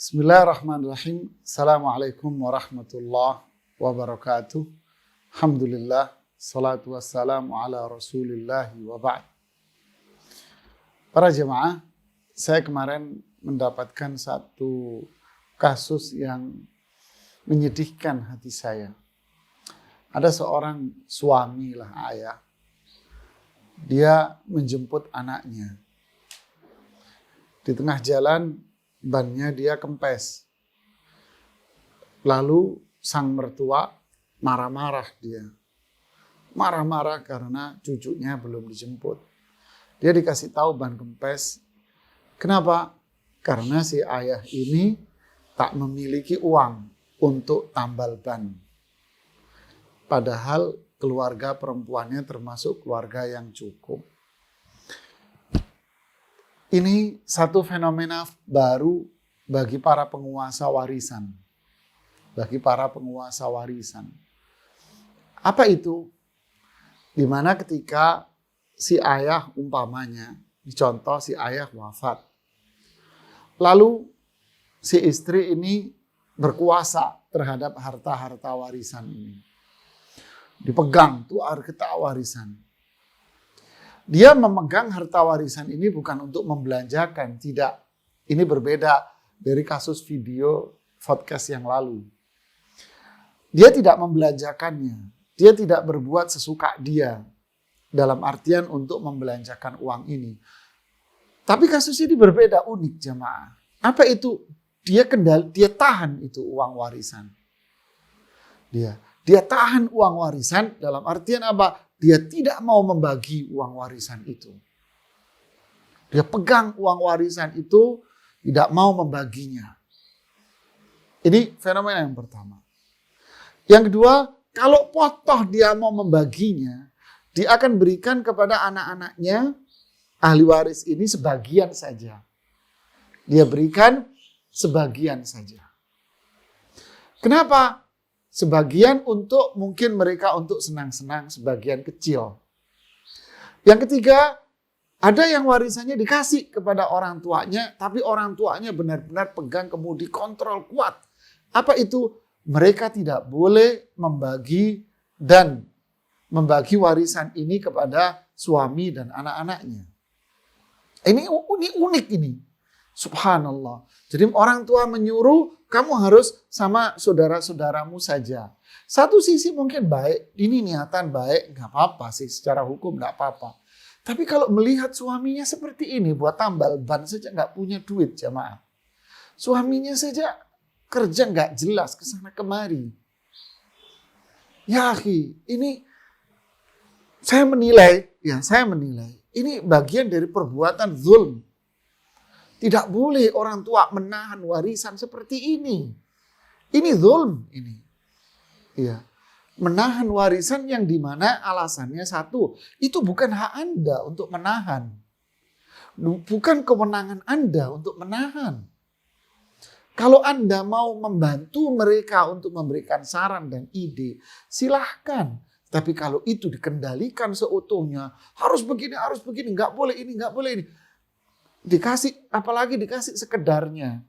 Bismillahirrahmanirrahim. Assalamualaikum warahmatullahi wabarakatuh. Alhamdulillah. Salatu wassalamu ala rasulillahi wa ba'd. Para jemaah, saya kemarin mendapatkan satu kasus yang menyedihkan hati saya. Ada seorang suami lah, ayah. Dia menjemput anaknya. Di tengah jalan, bannya dia kempes. Lalu sang mertua marah-marah dia. Marah-marah karena cucunya belum dijemput. Dia dikasih tahu ban kempes. Kenapa? Karena si ayah ini tak memiliki uang untuk tambal ban. Padahal keluarga perempuannya termasuk keluarga yang cukup. Ini satu fenomena baru bagi para penguasa warisan. Bagi para penguasa warisan. Apa itu? Dimana ketika si ayah umpamanya, dicontoh si ayah wafat. Lalu si istri ini berkuasa terhadap harta-harta warisan ini. Dipegang tuh harta warisan. Dia memegang harta warisan ini bukan untuk membelanjakan, tidak. Ini berbeda dari kasus video podcast yang lalu. Dia tidak membelanjakannya, dia tidak berbuat sesuka dia dalam artian untuk membelanjakan uang ini. Tapi kasus ini berbeda, unik jemaah. Apa itu? Dia tahan itu uang warisan. Dia tahan uang warisan dalam artian apa? Dia tidak mau membagi uang warisan itu. Dia pegang uang warisan itu, tidak mau membaginya. Ini fenomena yang pertama. Yang kedua, kalau potoh dia mau membaginya, dia akan berikan kepada anak-anaknya, ahli waris ini sebagian saja. Dia berikan sebagian saja. Kenapa? Sebagian untuk mungkin mereka untuk senang-senang, sebagian kecil. Yang ketiga, ada yang warisannya dikasih kepada orang tuanya, tapi orang tuanya benar-benar pegang kemudi kontrol kuat. Apa itu? Mereka tidak boleh membagi warisan ini kepada suami dan anak-anaknya. Ini unik ini. Subhanallah. Jadi orang tua menyuruh kamu harus sama saudara-saudaramu saja. Satu sisi mungkin baik, ini niatan baik, nggak apa-apa sih secara hukum nggak apa-apa. Tapi kalau melihat suaminya seperti ini, buat tambal ban saja nggak punya duit jamaah. Suaminya saja kerja nggak jelas kesana kemari. Ya akhi, ini saya menilai ini bagian dari perbuatan zulm. Tidak boleh orang tua menahan warisan seperti ini. Ini zulm ini. Ya. Menahan warisan yang dimana alasannya satu, itu bukan hak Anda untuk menahan. Bukan kewenangan Anda untuk menahan. Kalau Anda mau membantu mereka untuk memberikan saran dan ide, silahkan. Tapi kalau itu dikendalikan seutuhnya, harus begini, nggak boleh ini, nggak boleh ini. Apalagi dikasih sekedarnya.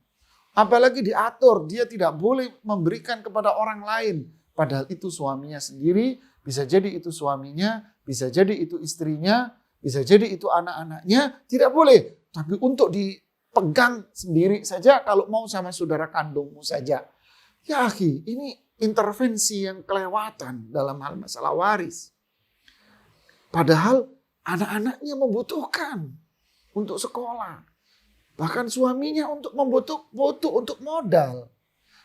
Apalagi diatur, dia tidak boleh memberikan kepada orang lain. Padahal itu suaminya sendiri, bisa jadi itu suaminya, bisa jadi itu istrinya, bisa jadi itu anak-anaknya, tidak boleh. Tapi untuk dipegang sendiri saja, kalau mau sama saudara kandungmu saja. Ya akhi, ini intervensi yang kelewatan dalam hal masalah waris. Padahal anak-anaknya membutuhkan untuk sekolah. Bahkan suaminya butuh untuk modal.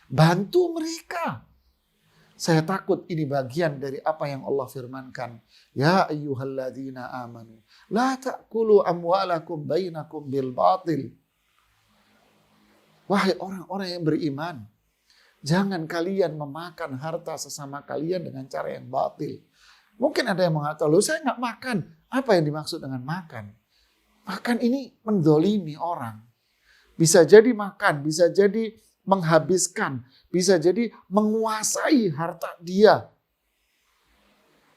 Bantu mereka. Saya takut ini bagian dari apa yang Allah firmankan. Ya ayyuhalladzina amanu. La ta'kulu amwalakum bainakum bil batil. Wahai orang-orang yang beriman. Jangan kalian memakan harta sesama kalian dengan cara yang batil. Mungkin ada yang mengatakan, loh saya nggak makan. Apa yang dimaksud dengan makan? Makan ini mendolimi orang. Bisa jadi makan, bisa jadi menghabiskan, bisa jadi menguasai harta dia.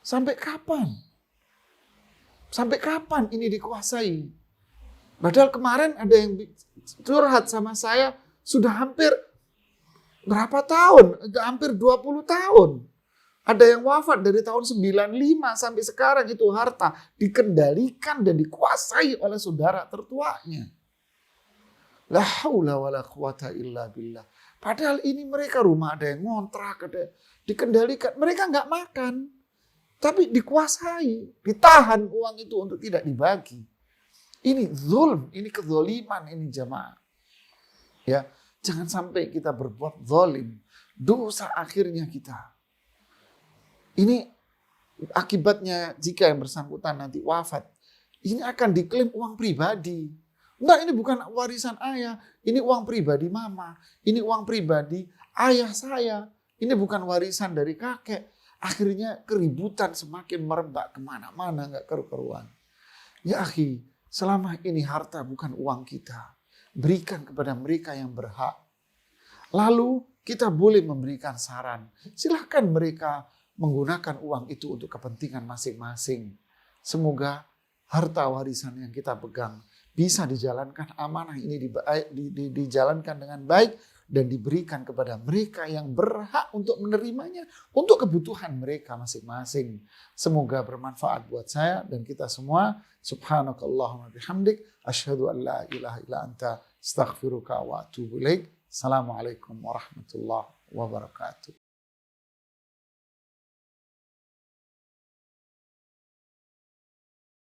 Sampai kapan? Sampai kapan ini dikuasai? Padahal kemarin ada yang curhat sama saya sudah hampir berapa tahun? Hampir 20 tahun. Ada yang wafat dari tahun 95 sampai sekarang itu harta dikendalikan dan dikuasai oleh saudara tertuanya. La haula wala quwata illa billah. Padahal ini mereka rumah ada yang ngontrak, ada dikendalikan. Mereka nggak makan, tapi dikuasai, ditahan uang itu untuk tidak dibagi. Ini zulm, ini kezoliman, ini jamaah. Ya, jangan sampai kita berbuat zalim. Dosa akhirnya kita. Ini akibatnya jika yang bersangkutan nanti wafat. Ini akan diklaim uang pribadi. Enggak, ini bukan warisan ayah. Ini uang pribadi mama. Ini uang pribadi ayah saya. Ini bukan warisan dari kakek. Akhirnya keributan semakin merebak kemana-mana, nggak keru-keruan. Ya akhi, selama ini harta bukan uang kita. Berikan kepada mereka yang berhak. Lalu kita boleh memberikan saran. Silahkan mereka menggunakan uang itu untuk kepentingan masing-masing. Semoga harta warisan yang kita pegang bisa dijalankan, amanah ini dijalankan dengan baik dan diberikan kepada mereka yang berhak untuk menerimanya untuk kebutuhan mereka masing-masing. Semoga bermanfaat buat saya dan kita semua. Subhanakallahumma bihamdik, asyhadu an la ilaha illa anta, astaghfiruka wa atubu ilaik. Assalamualaikum warahmatullahi wabarakatuh.